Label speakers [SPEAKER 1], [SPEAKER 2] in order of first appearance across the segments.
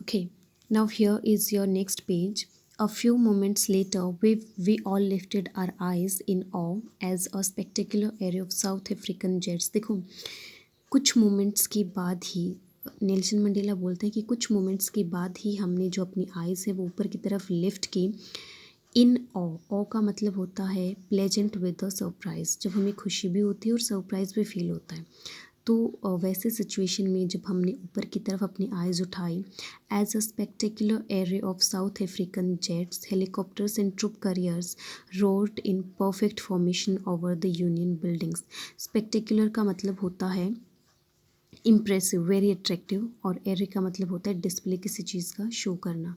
[SPEAKER 1] Okay, now here is your next page. A few moments later, we all lifted our eyes in awe as a spectacular array of South African jets. देखो, कुछ moments के बाद ही Nelson Mandela बोलते हैं कि कुछ moments के बाद ही हमने जो अपनी आइज़ है वो ऊपर की तरफ लिफ्ट की इन ऑ का मतलब होता है प्लेजेंट विद अ सरप्राइज़, जब हमें खुशी भी होती है और सरप्राइज़ भी फील होता है। तो वैसे सिचुएशन में जब हमने ऊपर की तरफ अपनी आइज़ उठाई as a spectacular array of South African jets helicopters and troop carriers roared in perfect formation over the Union Buildings. Spectacular का मतलब होता है इम्प्रेसिव, वेरी अट्रैक्टिव, और एरे का मतलब होता है डिस्प्ले, किसी चीज़ का शो करना।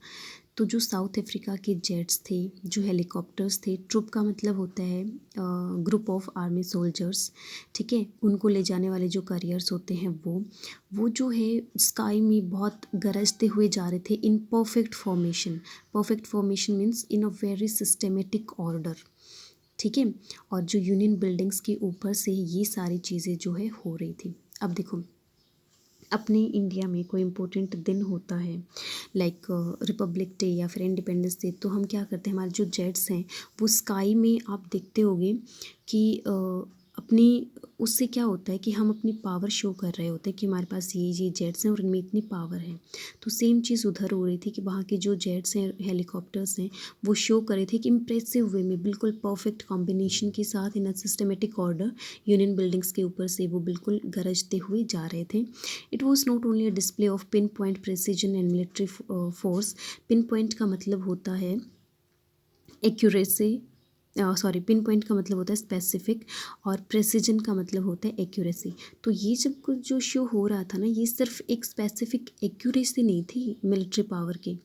[SPEAKER 1] तो जो साउथ अफ्रीका के जेट्स थे, जो हेलीकॉप्टर्स थे, ट्रुप का मतलब होता है ग्रुप ऑफ आर्मी सोल्जर्स, ठीक है, उनको ले जाने वाले जो करियर्स होते हैं वो जो है स्काई में बहुत गरजते हुए जा रहे थे इन perfect formation. Perfect formation means in a very systematic order, ठीक है। और जो यूनियन बिल्डिंग्स के ऊपर से ये सारी चीज़ें जो है हो रही थी। अब देखो, अपने इंडिया में कोई इम्पोर्टेंट दिन होता है लाइक रिपब्लिक डे या फिर इंडिपेंडेंस डे, तो हम क्या करते हैं, हमारे जो जेट्स हैं वो स्काई में आप देखते होंगे कि अपनी उससे क्या होता है कि हम अपनी पावर शो कर रहे होते हैं कि हमारे पास ये जेट्स हैं और इनमें इतनी पावर है। तो सेम चीज़ उधर हो रही थी कि वहाँ के जो जेट्स हैं, हेलीकॉप्टर्स हैं, वो शो कर रहे थे कि इम्प्रेसिव वे में बिल्कुल परफेक्ट कॉम्बिनेशन के साथ in a systematic order union buildings के ऊपर से वो बिल्कुल गरजते हुए जा रहे थे। It was not only a display of pin point precision and military force. Pin point का मतलब होता है एक्यूरेसी, सॉरी, पिन पॉइंट का मतलब होता है स्पेसिफिक, और प्रेसिजन का मतलब होता है एक्यूरेसी। तो ये जब कुछ जो शो हो रहा था ना, ये सिर्फ एक स्पेसिफिक एक्यूरेसी नहीं थी मिलिट्री पावर की,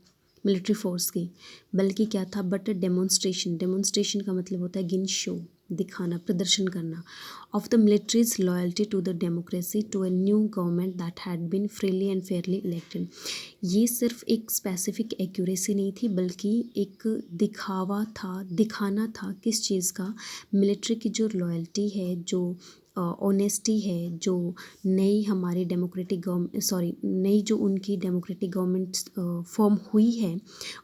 [SPEAKER 1] मिलिट्री फोर्स की, बल्कि क्या था, बट डेमोन्स्ट्रेशन। डेमोन्स्ट्रेशन का मतलब होता है गिन शो, दिखाना, प्रदर्शन करना of the military's loyalty to the democracy to a new government that had been freely and fairly elected. ये सिर्फ एक स्पेसिफिक एक्यूरेसी नहीं थी, बल्कि एक दिखावा था, दिखाना था किस चीज़ का, मिलिट्री की जो लॉयल्टी है, जो ऑनेस्टी है, जो नई हमारी डेमोक्रेटिक गवर्नमेंट, सॉरी, नई जो उनकी डेमोक्रेटिक गवर्नमेंट फॉर्म हुई है,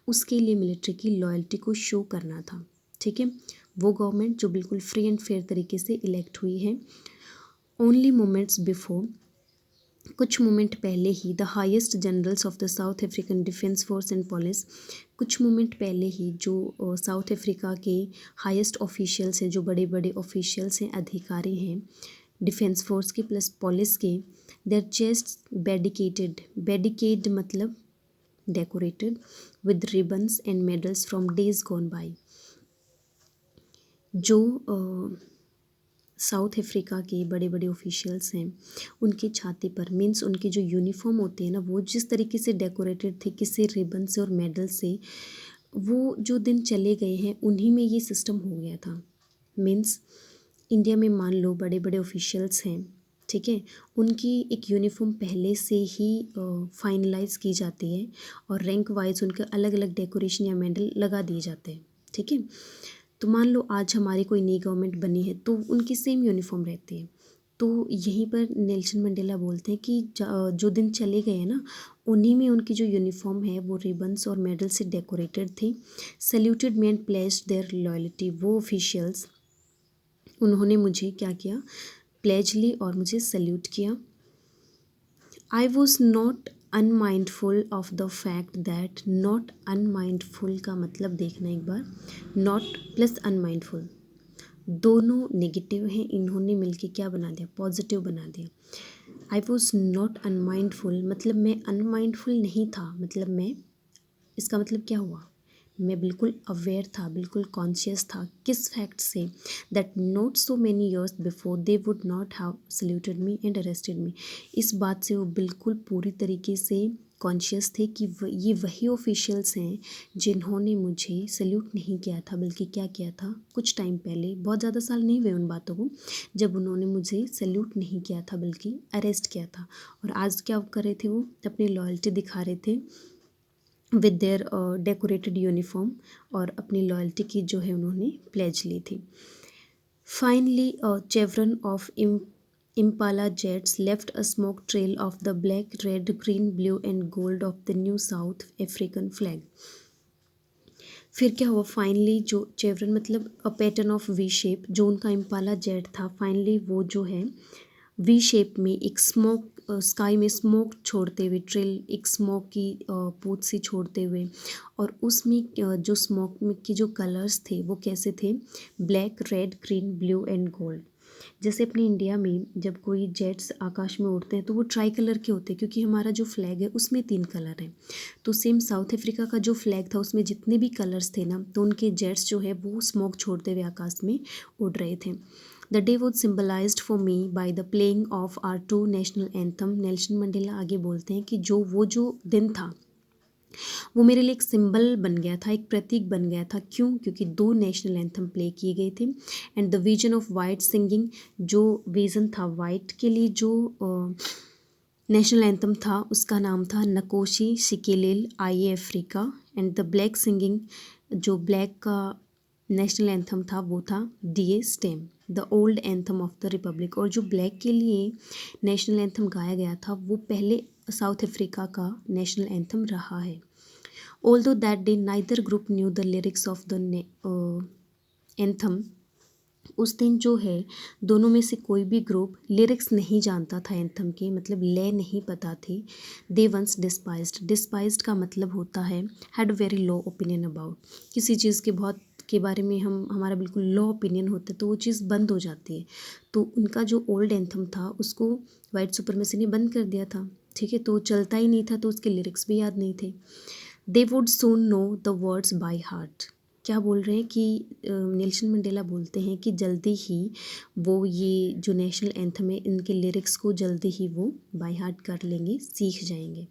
[SPEAKER 1] उसके लिए मिलिट्री की लॉयल्टी को शो करना था, ठीक है। वो गवर्नमेंट जो बिल्कुल फ्री एंड फेयर तरीके से इलेक्ट हुई है। ओनली मोमेंट्स बिफोर, कुछ मोमेंट पहले ही, the highest generals of the South African defence force and police, कुछ मोमेंट पहले ही जो साउथ अफ्रीका के हाईएस्ट ऑफिशियल्स हैं, जो बड़े बड़े ऑफिशियल्स हैं, अधिकारी हैं डिफेंस फोर्स के प्लस पुलिस के, देयर चेस्ट बेडिकेटेड, बेडिकेड मतलब decorated with ribbons and medals from days gone by. जो साउथ अफ्रीका के बड़े बड़े ऑफिशियल्स हैं, उनकी छाती पर, मीन्स उनके जो यूनिफॉर्म होते हैं ना, वो जिस तरीके से डेकोरेटेड थे, किसी रिबन से और मेडल से, वो जो दिन चले गए हैं उन्हीं में ये सिस्टम हो गया था। मीन्स इंडिया में मान लो बड़े बड़े ऑफिशियल्स हैं, ठीक है, उनकी एक यूनिफॉर्म पहले से ही फाइनलाइज की जाती है और रैंक वाइज उनके अलग अलग डेकोरेशन या मेडल लगा दिए जाते हैं, ठीक है। तो मान लो आज हमारी कोई नई गवर्नमेंट बनी है तो उनकी सेम यूनिफॉर्म रहती है। तो यहीं पर नेल्सन मंडेला बोलते हैं कि जो दिन चले गए हैं ना, उन्हीं में उनकी जो यूनिफॉर्म है वो रिबन्स और मेडल से डेकोरेटेड थी। Saluted me and pledged their loyalty, वो ऑफिशियल्स, उन्होंने मुझे क्या किया, प्लेज ली और मुझे सल्यूट किया। I was not unmindful of the fact that, not unmindful का मतलब देखना एक बार, नॉट प्लस अनमाइंडफुल दोनों नेगेटिव हैं, इन्होंने मिलके क्या बना दिया, पॉजिटिव बना दिया। आई वॉज नॉट अनमाइंडफुल मतलब मैं अनमाइंडफुल नहीं था, मतलब मैं, इसका मतलब क्या हुआ, मैं बिल्कुल अवेयर था, बिल्कुल कॉन्शियस था, किस फैक्ट से, that not so many years before they would not have saluted me and arrested me. इस बात से वो बिल्कुल पूरी तरीके से कॉन्शियस थे कि ये वही ऑफिशियल्स हैं जिन्होंने मुझे सल्यूट नहीं किया था, बल्कि क्या किया था, कुछ टाइम पहले, बहुत ज़्यादा साल नहीं हुए उन बातों को, जब उन्होंने मुझे सल्यूट नहीं किया था बल्कि अरेस्ट किया था। और आज क्या कर रहे थे, वो अपनी लॉयल्टी दिखा रहे थे विद देयर डेकोरेटेड यूनिफॉर्म, और अपनी लॉयल्टी की जो है उन्होंने प्लेज ली थी। Finally chevron of Impala jets left a smoke trail of the black, red, green, blue and gold of the new South African flag. फिर क्या हुआ, फाइनली जो चेवरन मतलब a pattern of V shape, जो उनका इम्पाला जेट था, finally वो जो है वी शेप में एक स्मोक, स्काई में स्मोक छोड़ते हुए, ट्रेल एक स्मोक की पूथ सी छोड़ते हुए, और उसमें जो स्मोक में की जो कलर्स थे वो कैसे थे, black, red, green, blue and gold. जैसे अपने इंडिया में जब कोई जेट्स आकाश में उड़ते हैं तो वो ट्राई कलर के होते हैं, क्योंकि हमारा जो फ्लैग है उसमें 3 कलर हैं। तो सेम साउथ अफ्रीका का जो फ्लैग था उसमें जितने भी कलर्स थे ना, तो उनके जेट्स जो है वो स्मोक छोड़ते हुए आकाश में उड़ रहे थे। The day was symbolised for me by the playing of our two national anthem. Nelson Mandela आगे बोलते हैं कि वो जो दिन था वो मेरे लिए एक सिंबल बन गया था, एक प्रतीक बन गया था। क्यों? क्योंकि 2 नेशनल एंथम प्ले किए गए थे। And the vision of white singing, जो विज़न था वाइट के लिए, जो नेशनल एंथम था उसका नाम था नकोशी शिकेलेल आइए Africa. And the black singing, जो ब्लैक का नेशनल एंथम था वो था DA stem, the old anthem of the Republic. और जो ब्लैक के लिए नेशनल एंथम गाया गया था वो पहले साउथ अफ्रीका का नेशनल एंथम रहा है। Although that day neither group knew the lyrics of the anthem, उस दिन जो है दोनों में से कोई भी ग्रुप लिरिक्स नहीं जानता था एंथम के, मतलब लय नहीं पता थी। दे वंस डिस्पाइज्ड, डिस्पाइज्ड का मतलब होता है had very low opinion about, किसी चीज़ के बहुत के बारे में हमारा बिल्कुल लो ओपिनियन होता है तो वो चीज़ बंद हो जाती है। तो उनका जो ओल्ड एंथम था उसको वाइट सुपरमेसी ने बंद कर दिया था, ठीक है, तो चलता ही नहीं था, तो उसके लिरिक्स भी याद नहीं थे। They would soon know the words by heart. क्या बोल रहे हैं कि नेल्सन मंडेला बोलते हैं कि जल्दी ही वो ये जो नेशनल एंथम है इनके लिरिक्स को जल्दी ही वो बाय हार्ट कर लेंगे, सीख जाएंगे।